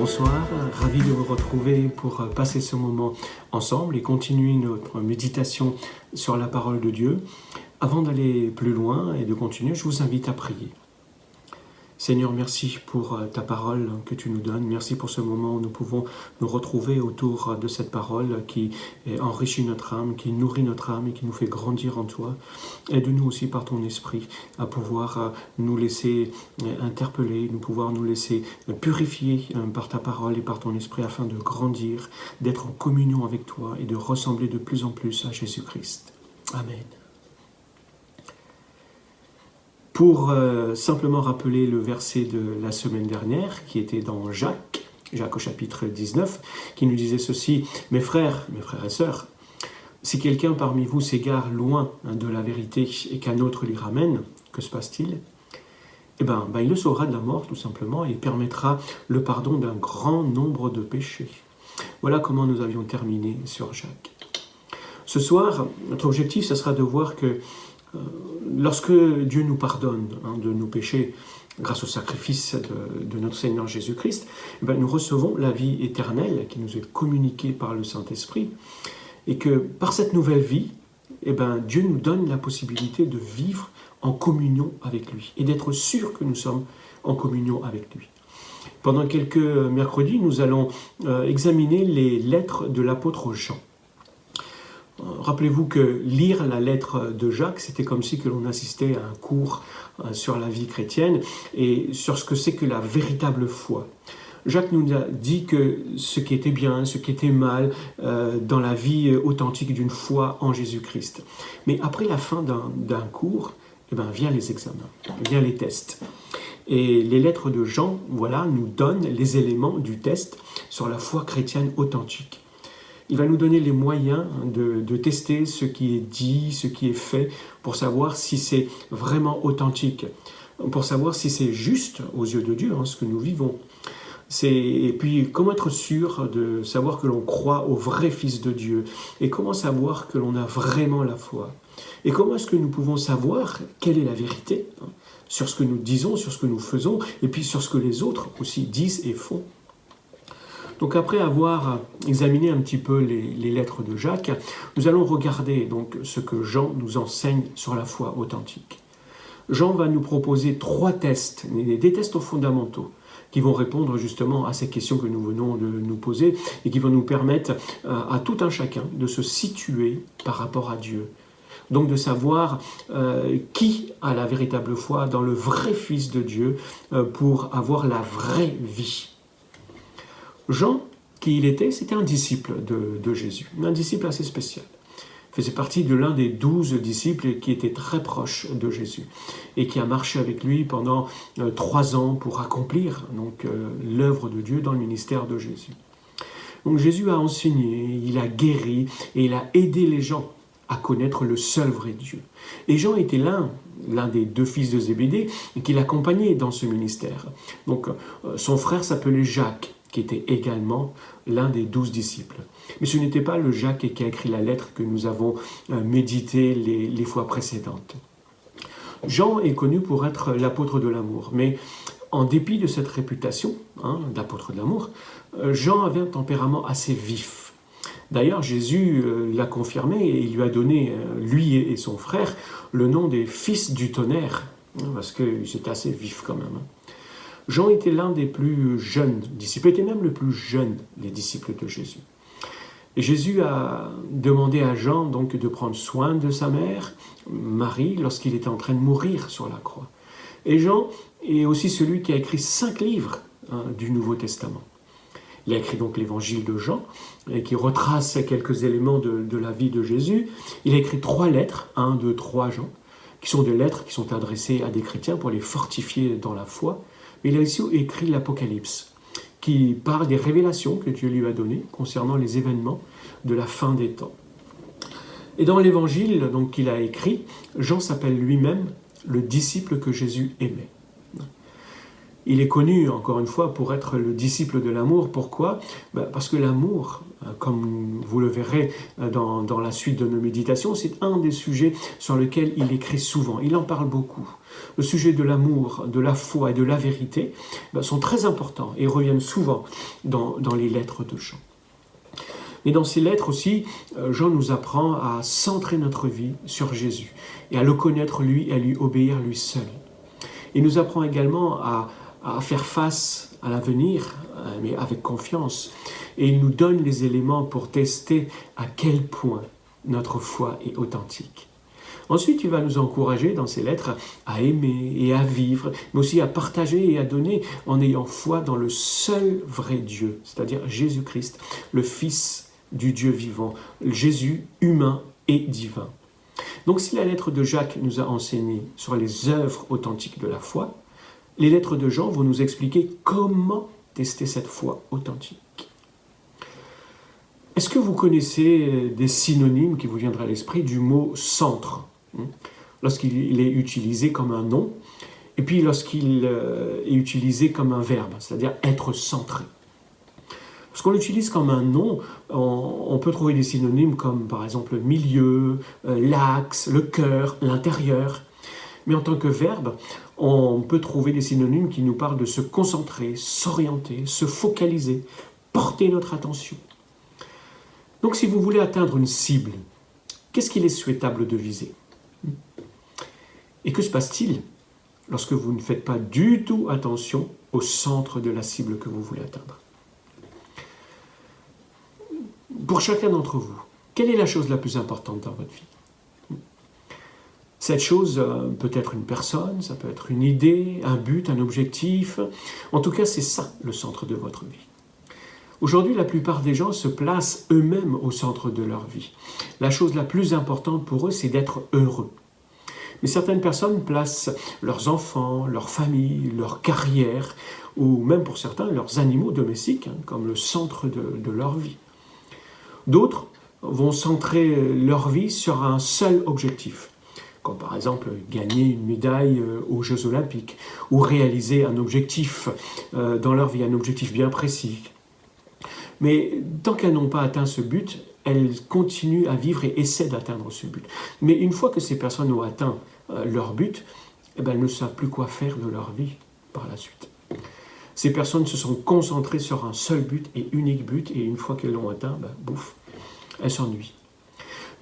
Bonsoir, ravi de vous retrouver pour passer ce moment ensemble et continuer notre méditation sur la parole de Dieu. Avant d'aller plus loin et de continuer, je vous invite à prier. Seigneur, merci pour ta parole que tu nous donnes. Merci pour ce moment où nous pouvons nous retrouver autour de cette parole qui enrichit notre âme, qui nourrit notre âme et qui nous fait grandir en toi. Aide-nous aussi par ton esprit à pouvoir nous laisser interpeller, pouvoir nous laisser purifier par ta parole et par ton esprit afin de grandir, d'être en communion avec toi et de ressembler de plus en plus à Jésus-Christ. Amen. Pour simplement rappeler le verset de la semaine dernière, qui était dans Jacques au chapitre 19, qui nous disait ceci: « Mes frères et sœurs, si quelqu'un parmi vous s'égare loin de la vérité et qu'un autre l'y ramène, que se passe-t-il ? Il le sauvera de la mort tout simplement et permettra le pardon d'un grand nombre de péchés. » Voilà comment nous avions terminé sur Jacques. Ce soir, notre objectif, ce sera de voir que lorsque Dieu nous pardonne de nos péchés grâce au sacrifice de notre Seigneur Jésus-Christ, nous recevons la vie éternelle qui nous est communiquée par le Saint-Esprit et que par cette nouvelle vie, Dieu nous donne la possibilité de vivre en communion avec lui et d'être sûr que nous sommes en communion avec lui. Pendant quelques mercredis, nous allons examiner les lettres de l'apôtre Jean. Rappelez-vous que lire la lettre de Jacques, c'était comme si que l'on assistait à un cours sur la vie chrétienne et sur ce que c'est que la véritable foi. Jacques nous a dit que ce qui était bien, ce qui était mal dans la vie authentique d'une foi en Jésus-Christ. Mais après la fin d'un cours, viennent les examens, viennent les tests. Et les lettres de Jean, nous donnent les éléments du test sur la foi chrétienne authentique. Il va nous donner les moyens de tester ce qui est dit, ce qui est fait, pour savoir si c'est vraiment authentique, pour savoir si c'est juste aux yeux de Dieu, ce que nous vivons. Et puis, comment être sûr de savoir que l'on croit au vrai Fils de Dieu, et comment savoir que l'on a vraiment la foi. Et comment est-ce que nous pouvons savoir quelle est la vérité sur ce que nous disons, sur ce que nous faisons, et puis sur ce que les autres aussi disent et font. Donc après avoir examiné un petit peu les lettres de Jacques, nous allons regarder donc ce que Jean nous enseigne sur la foi authentique. Jean va nous proposer 3 tests, des tests fondamentaux, qui vont répondre justement à ces questions que nous venons de nous poser et qui vont nous permettre à tout un chacun de se situer par rapport à Dieu. Donc de savoir qui a la véritable foi dans le vrai Fils de Dieu pour avoir la vraie vie. Jean, qui il était, c'était un disciple de Jésus, un disciple assez spécial. Il faisait partie de l'un des 12 disciples qui était très proche de Jésus et qui a marché avec lui pendant 3 ans pour accomplir l'œuvre de Dieu dans le ministère de Jésus. Donc Jésus a enseigné, il a guéri et il a aidé les gens à connaître le seul vrai Dieu. Et Jean était l'un des 2 fils de Zébédée qui l'accompagnait dans ce ministère. Donc son frère s'appelait Jacques, qui était également l'un des 12 disciples. Mais ce n'était pas le Jacques qui a écrit la lettre que nous avons médité les fois précédentes. Jean est connu pour être l'apôtre de l'amour, mais en dépit de cette réputation d'apôtre de l'amour, Jean avait un tempérament assez vif. D'ailleurs, Jésus l'a confirmé et il lui a donné, lui et son frère, le nom des fils du tonnerre, parce que c'était assez vif quand même. Jean était l'un des plus jeunes disciples, était même le plus jeune des disciples de Jésus. Et Jésus a demandé à Jean donc de prendre soin de sa mère, Marie, lorsqu'il était en train de mourir sur la croix. Et Jean est aussi celui qui a écrit 5 livres du Nouveau Testament. Il a écrit donc l'évangile de Jean, qui retrace quelques éléments de la vie de Jésus. Il a écrit 3 lettres, 1, 2, 3 Jean, qui sont des lettres qui sont adressées à des chrétiens pour les fortifier dans la foi. Mais il a aussi écrit l'Apocalypse, qui parle des révélations que Dieu lui a données concernant les événements de la fin des temps. Et dans l'évangile qu'il a écrit, Jean s'appelle lui-même le disciple que Jésus aimait. Il est connu, encore une fois, pour être le disciple de l'amour. Pourquoi ? Parce que l'amour comme vous le verrez dans la suite de nos méditations, c'est un des sujets sur lesquels il écrit souvent. Il en parle beaucoup. Le sujet de l'amour, de la foi et de la vérité sont très importants et reviennent souvent dans les lettres de Jean. Et dans ces lettres aussi, Jean nous apprend à centrer notre vie sur Jésus et à le connaître lui et à lui obéir lui seul. Il nous apprend également à faire face à l'avenir, mais avec confiance. Et il nous donne les éléments pour tester à quel point notre foi est authentique. Ensuite, il va nous encourager dans ces lettres à aimer et à vivre, mais aussi à partager et à donner en ayant foi dans le seul vrai Dieu, c'est-à-dire Jésus-Christ, le Fils du Dieu vivant, Jésus humain et divin. Donc si la lettre de Jacques nous a enseigné sur les œuvres authentiques de la foi, les lettres de Jean vont nous expliquer comment tester cette foi authentique. Est-ce que vous connaissez des synonymes qui vous viendraient à l'esprit du mot « centre » lorsqu'il est utilisé comme un nom, et puis lorsqu'il est utilisé comme un verbe, c'est-à-dire être centré. Lorsqu'on l'utilise comme un nom, on peut trouver des synonymes comme par exemple milieu, l'axe, le cœur, l'intérieur. Mais en tant que verbe, on peut trouver des synonymes qui nous parlent de se concentrer, s'orienter, se focaliser, porter notre attention. Donc si vous voulez atteindre une cible, qu'est-ce qu'il est souhaitable de viser ? Et que se passe-t-il lorsque vous ne faites pas du tout attention au centre de la cible que vous voulez atteindre ? Pour chacun d'entre vous, quelle est la chose la plus importante dans votre vie ? Cette chose peut être une personne, ça peut être une idée, un but, un objectif. En tout cas, c'est ça le centre de votre vie. Aujourd'hui, la plupart des gens se placent eux-mêmes au centre de leur vie. La chose la plus importante pour eux, c'est d'être heureux. Mais certaines personnes placent leurs enfants, leur famille, leur carrière, ou même pour certains, leurs animaux domestiques, comme le centre de leur vie. D'autres vont centrer leur vie sur un seul objectif, comme par exemple gagner une médaille aux Jeux Olympiques, ou réaliser un objectif dans leur vie, un objectif bien précis. Mais tant qu'elles n'ont pas atteint ce but, elles continuent à vivre et essaient d'atteindre ce but. Mais une fois que ces personnes ont atteint leur but, elles ne savent plus quoi faire de leur vie par la suite. Ces personnes se sont concentrées sur un seul but et unique but, et une fois qu'elles l'ont atteint, bouf, elles s'ennuient.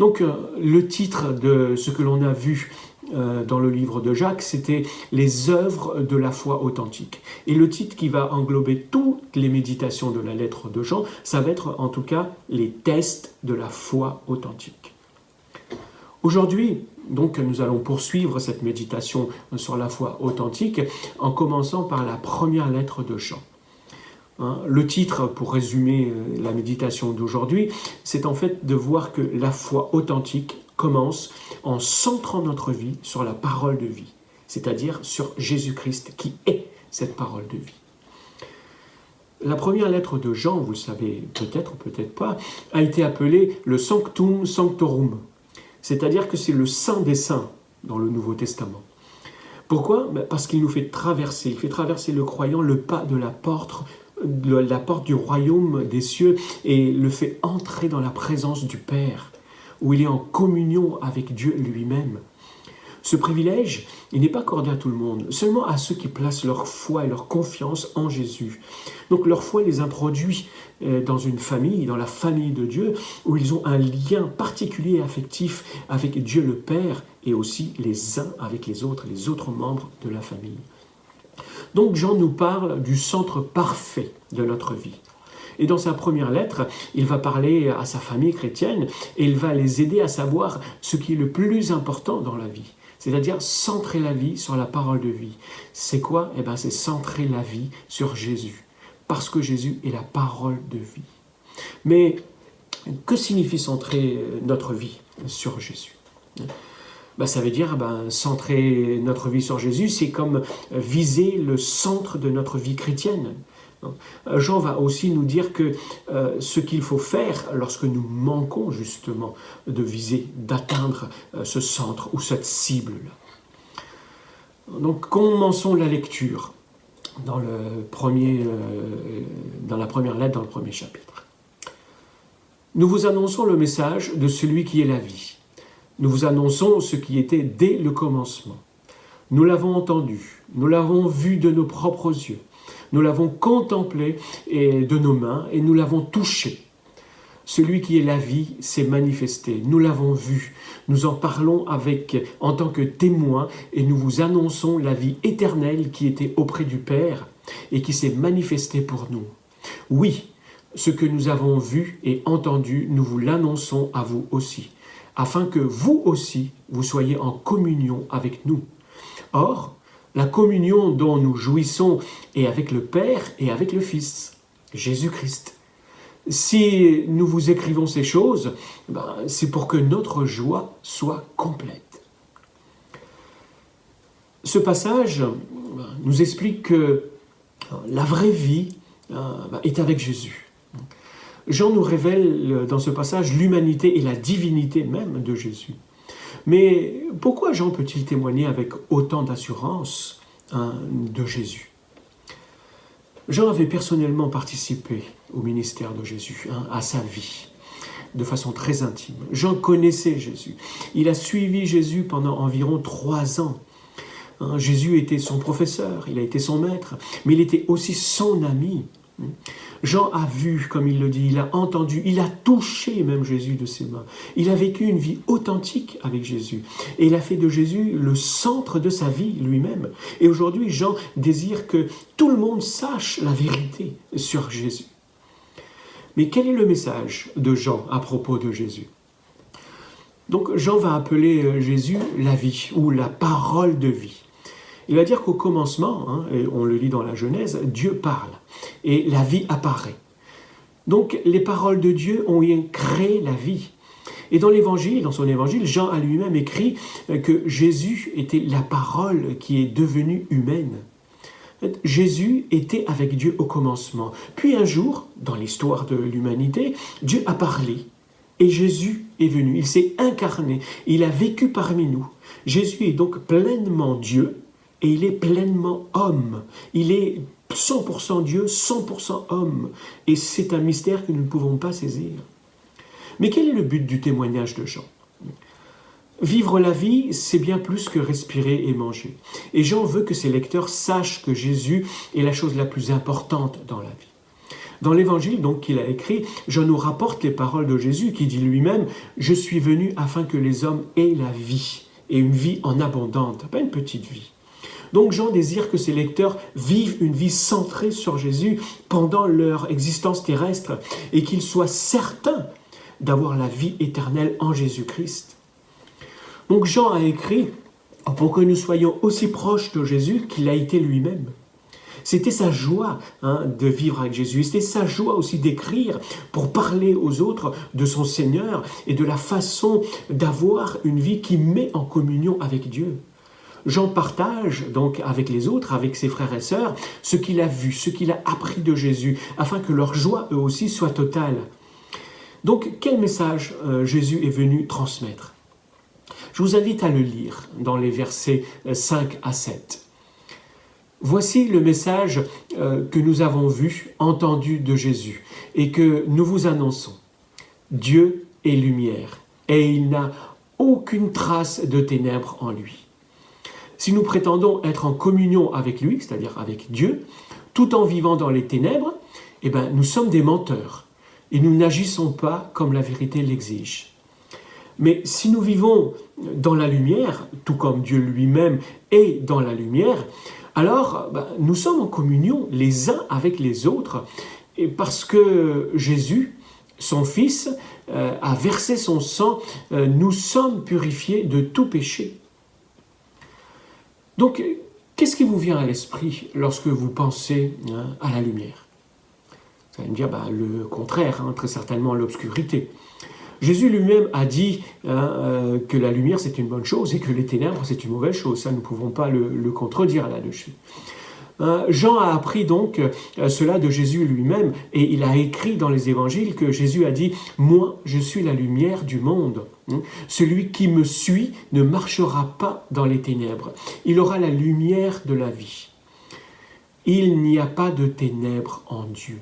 Donc le titre de ce que l'on a vu dans le livre de Jacques, c'était « Les œuvres de la foi authentique ». Et le titre qui va englober toutes les méditations de la lettre de Jean, ça va être en tout cas « Les tests de la foi authentique ». Aujourd'hui, donc, nous allons poursuivre cette méditation sur la foi authentique en commençant par la première lettre de Jean. Le titre, pour résumer la méditation d'aujourd'hui, c'est en fait de voir que la foi authentique commence en centrant notre vie sur la parole de vie, c'est-à-dire sur Jésus-Christ qui est cette parole de vie. La première lettre de Jean, vous le savez peut-être ou peut-être pas, a été appelée le Sanctum Sanctorum, c'est-à-dire que c'est le Saint des Saints dans le Nouveau Testament. Pourquoi ? Parce qu'il nous fait traverser, il fait traverser le croyant le pas de la porte du royaume des cieux et le fait entrer dans la présence du Père, où il est en communion avec Dieu lui-même. Ce privilège, il n'est pas accordé à tout le monde, seulement à ceux qui placent leur foi et leur confiance en Jésus. Donc leur foi les introduit dans une famille, dans la famille de Dieu, où ils ont un lien particulier et affectif avec Dieu le Père et aussi les uns avec les autres membres de la famille. Donc Jean nous parle du centre parfait de notre vie. Et dans sa première lettre, il va parler à sa famille chrétienne et il va les aider à savoir ce qui est le plus important dans la vie. C'est-à-dire centrer la vie sur la parole de vie. C'est quoi ? C'est centrer la vie sur Jésus. Parce que Jésus est la parole de vie. Mais que signifie centrer notre vie sur Jésus ? Ça veut dire centrer notre vie sur Jésus, c'est comme viser le centre de notre vie chrétienne. Jean va aussi nous dire que ce qu'il faut faire lorsque nous manquons justement de viser, d'atteindre ce centre ou cette cible-là. Donc commençons la lecture dans la première lettre, dans le premier chapitre. Nous vous annonçons le message de celui qui est la vie. Nous vous annonçons ce qui était dès le commencement. Nous l'avons entendu, nous l'avons vu de nos propres yeux, nous l'avons contemplé de nos mains et nous l'avons touché. Celui qui est la vie s'est manifesté, nous l'avons vu, nous en parlons en tant que témoins et nous vous annonçons la vie éternelle qui était auprès du Père et qui s'est manifestée pour nous. Oui, ce que nous avons vu et entendu, nous vous l'annonçons à vous aussi, afin que vous aussi, vous soyez en communion avec nous. Or, la communion dont nous jouissons est avec le Père et avec le Fils, Jésus-Christ. Si nous vous écrivons ces choses, c'est pour que notre joie soit complète. Ce passage nous explique que la vraie vie est avec Jésus. Jean nous révèle dans ce passage l'humanité et la divinité même de Jésus. Mais pourquoi Jean peut-il témoigner avec autant d'assurance de Jésus ? Jean avait personnellement participé au ministère de Jésus, à sa vie, de façon très intime. Jean connaissait Jésus. Il a suivi Jésus pendant environ 3 ans. Jésus était son professeur, il a été son maître, mais il était aussi son ami. Jean a vu, comme il le dit, il a entendu, il a touché même Jésus de ses mains. Il a vécu une vie authentique avec Jésus. Et il a fait de Jésus le centre de sa vie lui-même. Et aujourd'hui, Jean désire que tout le monde sache la vérité sur Jésus. Mais quel est le message de Jean à propos de Jésus ? Donc Jean va appeler Jésus la vie ou la parole de vie. Il va dire qu'au commencement, et on le lit dans la Genèse, Dieu parle et la vie apparaît. Donc les paroles de Dieu ont créé la vie. Et dans son évangile, Jean a lui-même écrit que Jésus était la parole qui est devenue humaine. Jésus était avec Dieu au commencement. Puis un jour, dans l'histoire de l'humanité, Dieu a parlé. Et Jésus est venu, il s'est incarné, il a vécu parmi nous. Jésus est donc pleinement Dieu et il est pleinement homme. Il est 100% Dieu, 100% homme. Et c'est un mystère que nous ne pouvons pas saisir. Mais quel est le but du témoignage de Jean ? Vivre la vie, c'est bien plus que respirer et manger. Et Jean veut que ses lecteurs sachent que Jésus est la chose la plus importante dans la vie. Dans l'évangile donc qu'il a écrit, Jean nous rapporte les paroles de Jésus qui dit lui-même « Je suis venu afin que les hommes aient la vie, et une vie en abondante, pas une petite vie. » Donc Jean désire que ses lecteurs vivent une vie centrée sur Jésus pendant leur existence terrestre et qu'ils soient certains d'avoir la vie éternelle en Jésus-Christ. Donc Jean a écrit pour que nous soyons aussi proches de Jésus qu'il a été lui-même. C'était sa joie de vivre avec Jésus. C'était sa joie aussi d'écrire pour parler aux autres de son Seigneur et de la façon d'avoir une vie qui met en communion avec Dieu. Jean partage donc avec les autres, avec ses frères et sœurs, ce qu'il a vu, ce qu'il a appris de Jésus, afin que leur joie, eux aussi, soit totale. Donc, quel message Jésus est venu transmettre ? Je vous invite à le lire dans les versets 5 à 7. Voici le message que nous avons vu, entendu de Jésus et que nous vous annonçons. Dieu est lumière et il n'a aucune trace de ténèbres en lui. Si nous prétendons être en communion avec lui, c'est-à-dire avec Dieu, tout en vivant dans les ténèbres, nous sommes des menteurs et nous n'agissons pas comme la vérité l'exige. Mais si nous vivons dans la lumière, tout comme Dieu lui-même est dans la lumière, alors nous sommes en communion les uns avec les autres, et parce que Jésus, son Fils, a versé son sang, nous sommes purifiés de tout péché. Donc, qu'est-ce qui vous vient à l'esprit lorsque vous pensez à la lumière ? Vous allez me dire le contraire, très certainement l'obscurité. Jésus lui-même a dit que la lumière c'est une bonne chose et que les ténèbres c'est une mauvaise chose. Ça, nous ne pouvons pas le contredire là-dessus. Jean a appris donc cela de Jésus lui-même et il a écrit dans les évangiles que Jésus a dit « Moi, je suis la lumière du monde. Celui qui me suit ne marchera pas dans les ténèbres. Il aura la lumière de la vie. Il n'y a pas de ténèbres en Dieu. »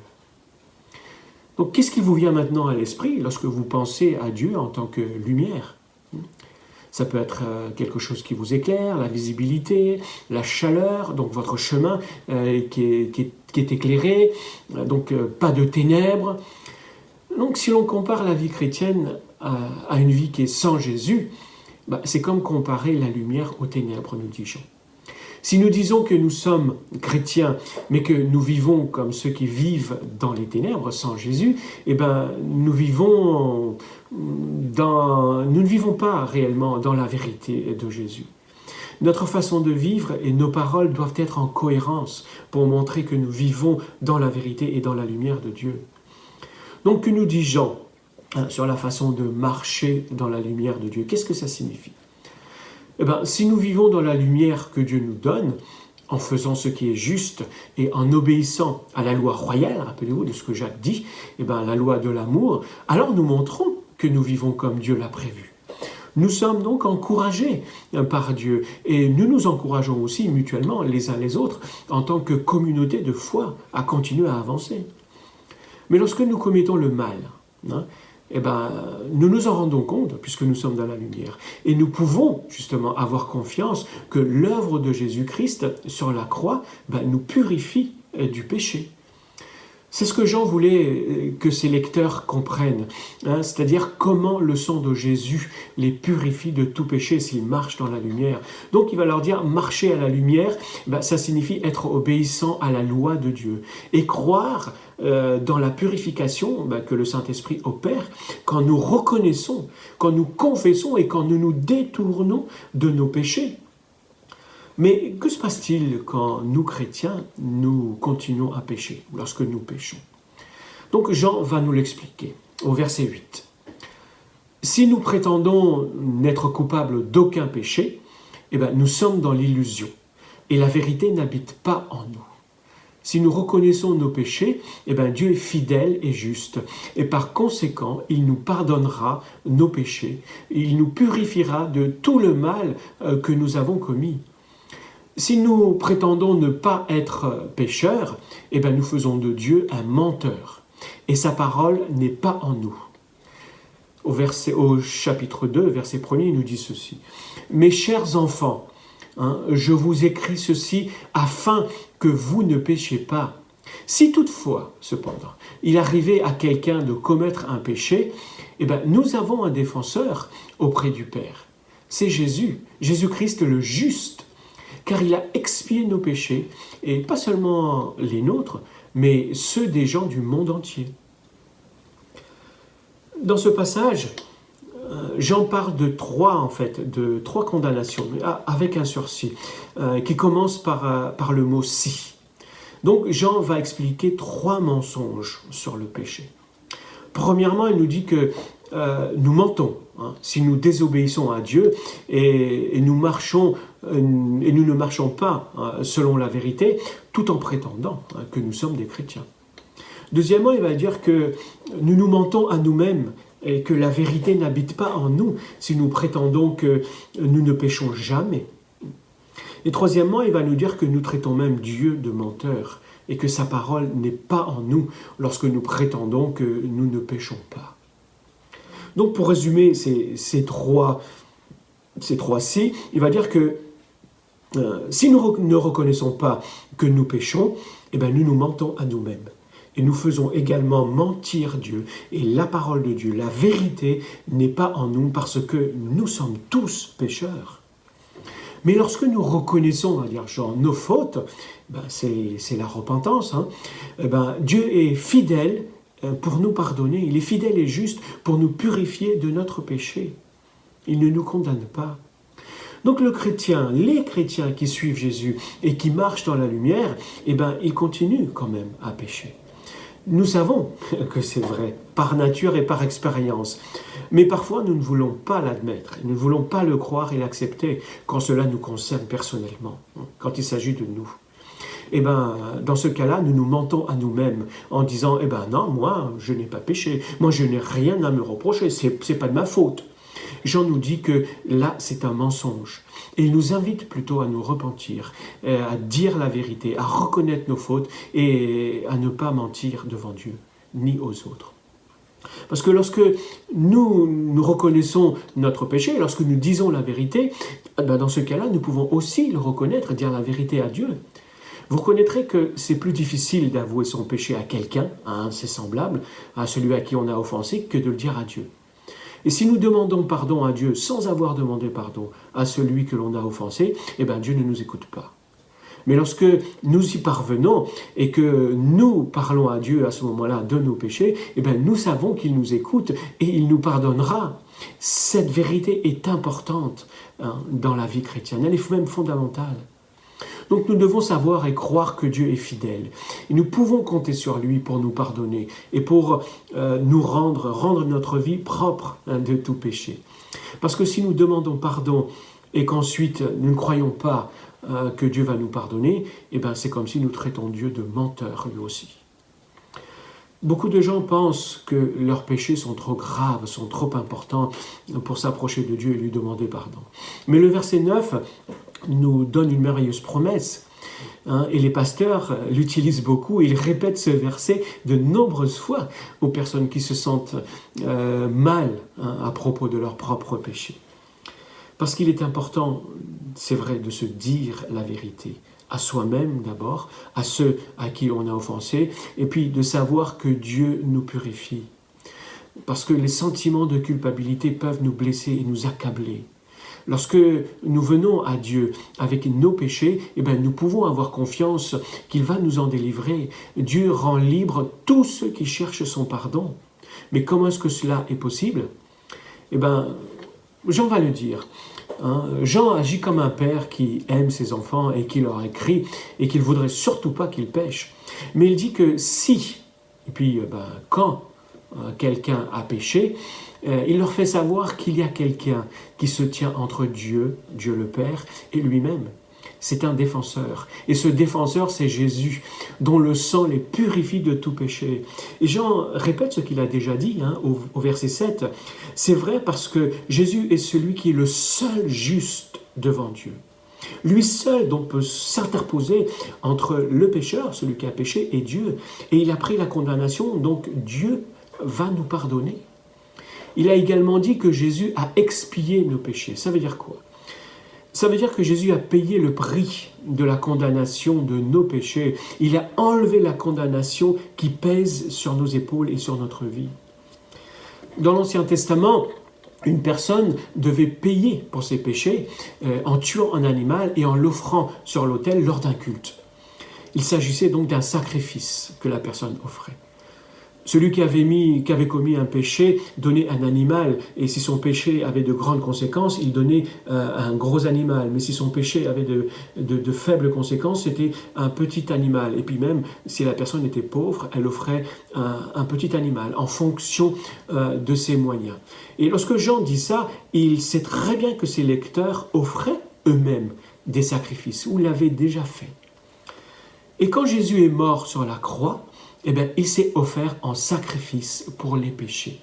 Donc, qu'est-ce qui vous vient maintenant à l'esprit lorsque vous pensez à Dieu en tant que lumière? Ça peut être quelque chose qui vous éclaire, la visibilité, la chaleur, donc votre chemin qui est éclairé, donc pas de ténèbres. Donc, si l'on compare la vie chrétienne à une vie qui est sans Jésus, c'est comme comparer la lumière aux ténèbres, nous dit Jean. Si nous disons que nous sommes chrétiens, mais que nous vivons comme ceux qui vivent dans les ténèbres, sans Jésus, nous ne vivons pas réellement dans la vérité de Jésus. Notre façon de vivre et nos paroles doivent être en cohérence pour montrer que nous vivons dans la vérité et dans la lumière de Dieu. Donc, que nous dit Jean sur la façon de marcher dans la lumière de Dieu? Qu'est-ce que ça signifie? Si nous vivons dans la lumière que Dieu nous donne, en faisant ce qui est juste et en obéissant à la loi royale, rappelez-vous de ce que Jacques dit, la loi de l'amour, alors nous montrons que nous vivons comme Dieu l'a prévu. Nous sommes donc encouragés par Dieu et nous nous encourageons aussi mutuellement les uns les autres en tant que communauté de foi à continuer à avancer. Mais lorsque nous commettons le mal, nous nous en rendons compte puisque nous sommes dans la lumière. Et nous pouvons justement avoir confiance que l'œuvre de Jésus-Christ sur la croix nous purifie du péché. C'est ce que Jean voulait que ses lecteurs comprennent, c'est-à-dire comment le sang de Jésus les purifie de tout péché s'ils marchent dans la lumière. Donc il va leur dire, marcher à la lumière, ça signifie être obéissant à la loi de Dieu et croire dans la purification que le Saint-Esprit opère quand nous reconnaissons, quand nous confessons et quand nous nous détournons de nos péchés. Mais que se passe-t-il quand nous, chrétiens, nous continuons à pécher, lorsque nous péchons? Donc Jean va nous l'expliquer au verset 8. « Si nous prétendons n'être coupables d'aucun péché, nous sommes dans l'illusion, et la vérité n'habite pas en nous. Si nous reconnaissons nos péchés, Dieu est fidèle et juste, et par conséquent, il nous pardonnera nos péchés, il nous purifiera de tout le mal que nous avons commis. Si nous prétendons ne pas être pécheurs, nous faisons de Dieu un menteur, et sa parole n'est pas en nous. » Au chapitre 2, verset 1er, il nous dit ceci. « Mes chers enfants, je vous écris ceci afin que vous ne péchiez pas. Si toutefois, cependant, il arrivait à quelqu'un de commettre un péché, nous avons un défenseur auprès du Père. C'est Jésus, Jésus-Christ le juste, car il a expié nos péchés, et pas seulement les nôtres, mais ceux des gens du monde entier. » Dans ce passage, Jean parle de trois condamnations, avec un sursis, qui commence par le mot « si ». Donc Jean va expliquer 3 mensonges sur le péché. Premièrement, il nous dit que nous mentons si nous désobéissons à Dieu et nous ne marchons pas selon la vérité, tout en prétendant que nous sommes des chrétiens. Deuxièmement, il va dire que nous nous mentons à nous-mêmes et que la vérité n'habite pas en nous si nous prétendons que nous ne péchons jamais. Et troisièmement, il va nous dire que nous traitons même Dieu de menteur et que sa parole n'est pas en nous lorsque nous prétendons que nous ne péchons pas. Donc pour résumer ces trois si, il va dire que si nous ne reconnaissons pas que nous péchons, nous nous mentons à nous-mêmes. Et nous faisons également mentir Dieu. Et la parole de Dieu, la vérité, n'est pas en nous parce que nous sommes tous pécheurs. Mais lorsque nous reconnaissons, on va dire, nos fautes, c'est la repentance. Dieu est fidèle pour nous pardonner. Il est fidèle et juste pour nous purifier de notre péché. Il ne nous condamne pas. Donc les chrétiens qui suivent Jésus et qui marchent dans la lumière, ils continuent quand même à pécher. Nous savons que c'est vrai, par nature et par expérience. Mais parfois, nous ne voulons pas l'admettre, nous ne voulons pas le croire et l'accepter quand cela nous concerne personnellement, quand il s'agit de nous. Dans ce cas-là, nous nous mentons à nous-mêmes en disant « non, moi, je n'ai pas péché, moi, je n'ai rien à me reprocher, c'est pas de ma faute ». Jean nous dit que là, c'est un mensonge. Et il nous invite plutôt à nous repentir, à dire la vérité, à reconnaître nos fautes et à ne pas mentir devant Dieu, ni aux autres. Parce que lorsque nous reconnaissons notre péché, lorsque nous disons la vérité, dans ce cas-là, nous pouvons aussi le reconnaître, dire la vérité à Dieu. Vous reconnaîtrez que c'est plus difficile d'avouer son péché à quelqu'un, à un de ses semblables, à celui à qui on a offensé, que de le dire à Dieu. Et si nous demandons pardon à Dieu sans avoir demandé pardon à celui que l'on a offensé, Dieu ne nous écoute pas. Mais lorsque nous y parvenons et que nous parlons à Dieu à ce moment-là de nos péchés, nous savons qu'il nous écoute et il nous pardonnera. Cette vérité est importante dans la vie chrétienne, elle est même fondamentale. Donc nous devons savoir et croire que Dieu est fidèle. Et nous pouvons compter sur lui pour nous pardonner et pour nous rendre notre vie propre de tout péché. Parce que si nous demandons pardon et qu'ensuite nous ne croyons pas que Dieu va nous pardonner, c'est comme si nous traitons Dieu de menteur lui aussi. Beaucoup de gens pensent que leurs péchés sont trop graves, sont trop importants pour s'approcher de Dieu et lui demander pardon. Mais le verset 9 nous donne une merveilleuse promesse. Et les pasteurs l'utilisent beaucoup, ils répètent ce verset de nombreuses fois aux personnes qui se sentent mal à propos de leurs propres péchés. Parce qu'il est important, c'est vrai, de se dire la vérité, à soi-même d'abord, à ceux à qui on a offensé, et puis de savoir que Dieu nous purifie. Parce que les sentiments de culpabilité peuvent nous blesser et nous accabler. Lorsque nous venons à Dieu avec nos péchés, nous pouvons avoir confiance qu'il va nous en délivrer. Dieu rend libre tous ceux qui cherchent son pardon. Mais comment est-ce que cela est possible ? Jean va le dire. Jean agit comme un père qui aime ses enfants et qui leur écrit et qu'il ne voudrait surtout pas qu'ils pêchent. Mais il dit que si, et puis quand quelqu'un a péché, il leur fait savoir qu'il y a quelqu'un qui se tient entre Dieu le Père, et lui-même. C'est un défenseur. Et ce défenseur, c'est Jésus, dont le sang les purifie de tout péché. Et Jean répète ce qu'il a déjà dit au verset 7. C'est vrai parce que Jésus est celui qui est le seul juste devant Dieu. Lui seul donc peut s'interposer entre le pécheur, celui qui a péché, et Dieu. Et il a pris la condamnation, donc Dieu va nous pardonner. Il a également dit que Jésus a expié nos péchés. Ça veut dire quoi ? Ça veut dire que Jésus a payé le prix de la condamnation de nos péchés. Il a enlevé la condamnation qui pèse sur nos épaules et sur notre vie. Dans l'Ancien Testament, une personne devait payer pour ses péchés en tuant un animal et en l'offrant sur l'autel lors d'un culte. Il s'agissait donc d'un sacrifice que la personne offrait. Celui qui avait commis un péché donnait un animal, et si son péché avait de grandes conséquences, il donnait un gros animal. Mais si son péché avait de faibles conséquences, c'était un petit animal. Et puis même, si la personne était pauvre, elle offrait un petit animal en fonction de ses moyens. Et lorsque Jean dit ça, il sait très bien que ses lecteurs offraient eux-mêmes des sacrifices, ou l'avaient déjà fait. Et quand Jésus est mort sur la croix, il s'est offert en sacrifice pour les péchés.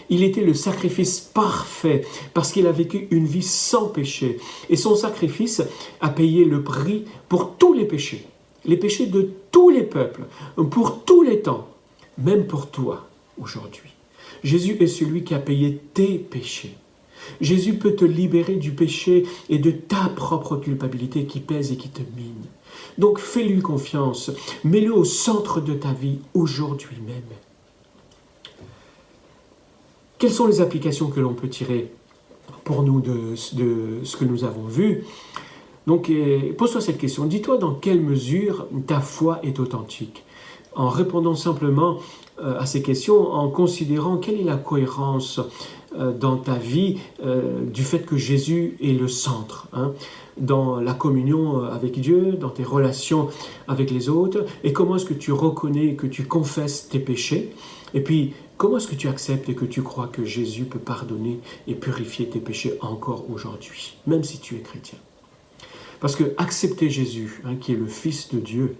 Il était le sacrifice parfait parce qu'il a vécu une vie sans péché. Et son sacrifice a payé le prix pour tous les péchés de tous les peuples, pour tous les temps, même pour toi aujourd'hui. Jésus est celui qui a payé tes péchés. Jésus peut te libérer du péché et de ta propre culpabilité qui pèse et qui te mine. Donc fais-lui confiance, mets-le au centre de ta vie aujourd'hui même. Quelles sont les applications que l'on peut tirer pour nous de ce que nous avons vu ? Donc pose-toi cette question, dis-toi dans quelle mesure ta foi est authentique. En répondant simplement à ces questions, en considérant quelle est la cohérence dans ta vie du fait que Jésus est le centre, dans la communion avec Dieu, dans tes relations avec les autres, et comment est-ce que tu reconnais, que tu confesses tes péchés, et puis comment est-ce que tu acceptes et que tu crois que Jésus peut pardonner et purifier tes péchés encore aujourd'hui, même si tu es chrétien. Parce que accepter Jésus, qui est le Fils de Dieu,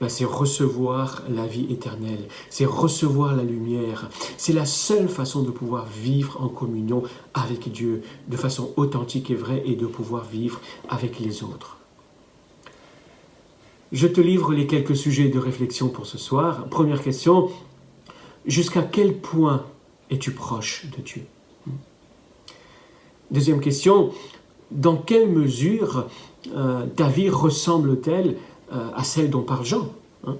c'est recevoir la vie éternelle, c'est recevoir la lumière. C'est la seule façon de pouvoir vivre en communion avec Dieu de façon authentique et vraie et de pouvoir vivre avec les autres. Je te livre les quelques sujets de réflexion pour ce soir. Première question, Jusqu'à quel point es-tu proche de Dieu? Deuxième question, dans quelle mesure ta vie ressemble-t-elle à celle dont parle Jean, hein?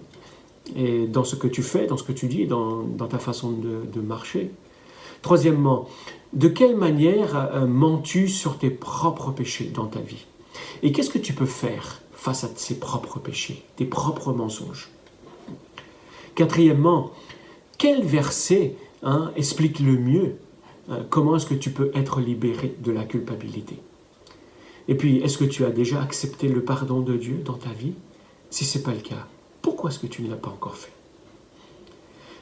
Et dans ce que tu fais, dans ce que tu dis, dans ta façon de marcher. Troisièmement, de quelle manière mens-tu sur tes propres péchés dans ta vie? Et qu'est-ce que tu peux faire face à ces propres péchés, tes propres mensonges? Quatrièmement, quel verset explique le mieux comment est-ce que tu peux être libéré de la culpabilité? Et puis, est-ce que tu as déjà accepté le pardon de Dieu dans ta vie? Si ce n'est pas le cas, pourquoi est-ce que tu ne l'as pas encore fait?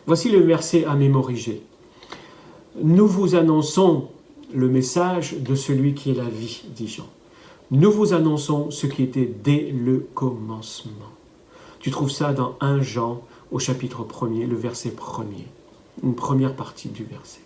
Voici le verset à mémoriser. Nous vous annonçons le message de celui qui est la vie, dit Jean. Nous vous annonçons ce qui était dès le commencement. Tu trouves ça dans 1 Jean au chapitre 1er, le verset 1er, une première partie du verset.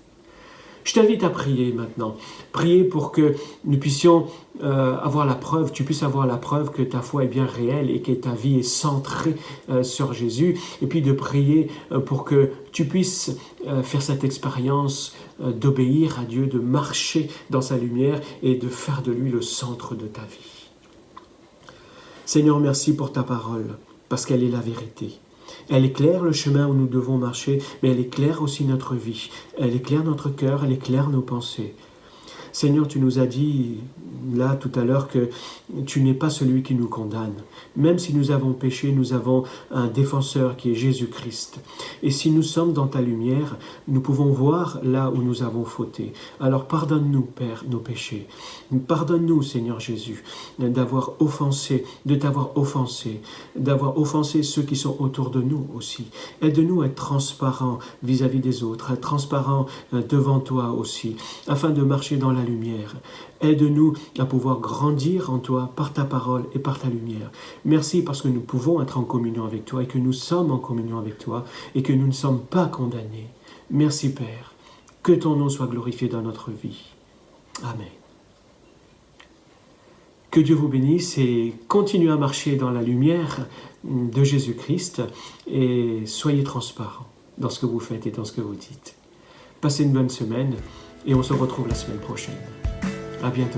Je t'invite à prier maintenant. Prier pour que nous puissions avoir la preuve, tu puisses avoir la preuve que ta foi est bien réelle et que ta vie est centrée sur Jésus. Et puis de prier pour que tu puisses faire cette expérience d'obéir à Dieu, de marcher dans sa lumière et de faire de lui le centre de ta vie. Seigneur, merci pour ta parole, parce qu'elle est la vérité. Elle éclaire le chemin où nous devons marcher, mais elle éclaire aussi notre vie. Elle éclaire notre cœur, elle éclaire nos pensées. Seigneur, tu nous as dit là tout à l'heure que tu n'es pas celui qui nous condamne. Même si nous avons péché, nous avons un défenseur qui est Jésus-Christ. Et si nous sommes dans ta lumière, nous pouvons voir là où nous avons fauté. Alors pardonne-nous, Père, nos péchés. Pardonne-nous, Seigneur Jésus, de t'avoir offensé, d'avoir offensé ceux qui sont autour de nous aussi. Aide-nous à être transparents vis-à-vis des autres, à être transparents devant toi aussi, afin de marcher dans la lumière. Aide-nous à pouvoir grandir en toi par ta parole et par ta lumière. Merci parce que nous pouvons être en communion avec toi et que nous sommes en communion avec toi et que nous ne sommes pas condamnés. Merci Père. Que ton nom soit glorifié dans notre vie. Amen. Que Dieu vous bénisse et continuez à marcher dans la lumière de Jésus-Christ et soyez transparents dans ce que vous faites et dans ce que vous dites. Passez une bonne semaine et on se retrouve la semaine prochaine. À bientôt.